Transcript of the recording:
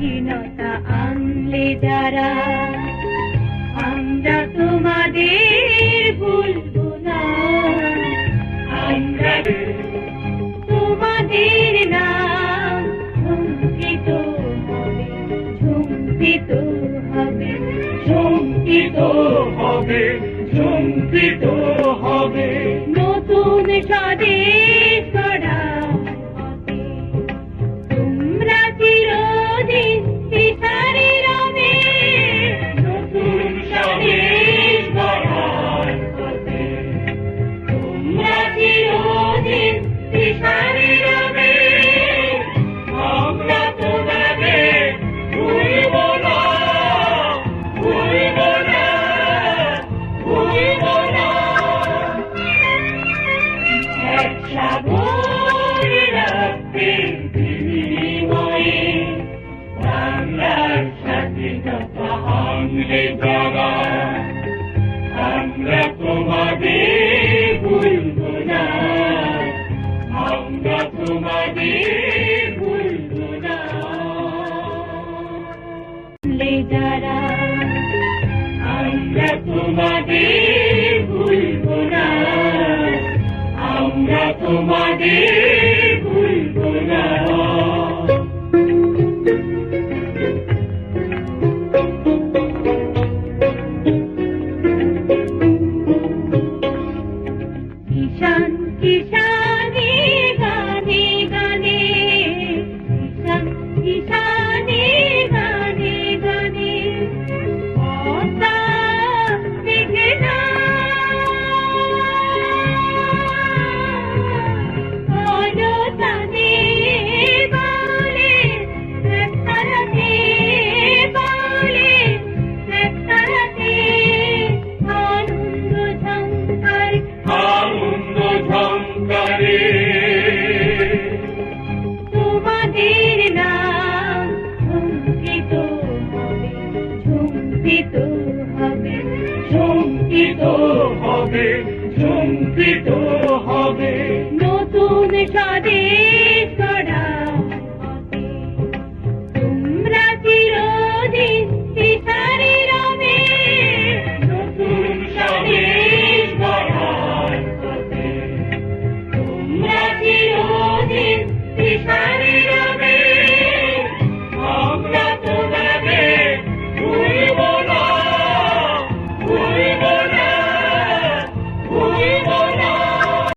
স্বাধীনতা আনলে যারা, আমরা তোমাদের ভুলবো না। আমরা তোমাদের নাম ঝুঁকিত হবে, ঝুঁকিত হবে, ঝুঁকিত হবে, ঝুঁকিত হবে। নতুন স্বদেশ গড়া হবে, তোমরা চিরদিন দিশারি রবে। নতুন স্বদেশ গড়ার পথে তোমরা চিরদিন দিশারি রবে। আমরা তোমাদের ভুলব না, ভুলব না, ভুলব না। এক সাগর রক্তের বিনিময়ে বাংলার স্বাধীনতা আনলে যারা, আমরা তোমাদের ভুলব না, আমরা তোমাদের ভুলব না। যারা, আমরা তোমাদের ভুলব না, আমরা তোমাদের ভুলব না। কিষান কিষানে গানে গানে, কিষান কিষানে গানে গানে, পদ্মা মেঘনা কলতানে বলে, একতারাতে বলে, একতারাতে আনন্দ ঝঙ্কার, আনন্দ ঝঙ্কারে তোমাদের নাম ঝুঁকিত হবে, ঝুঁকিত হবে, ঝুঁকিত হবে, ঝুঁকিত হবে। নতুন স্বদেশ গড়া হবে, তোমরা চিরদিন দিশারি রবে। নতুন স্বদেশ গড়ার পথে তোমরা চিরদিন দিশারি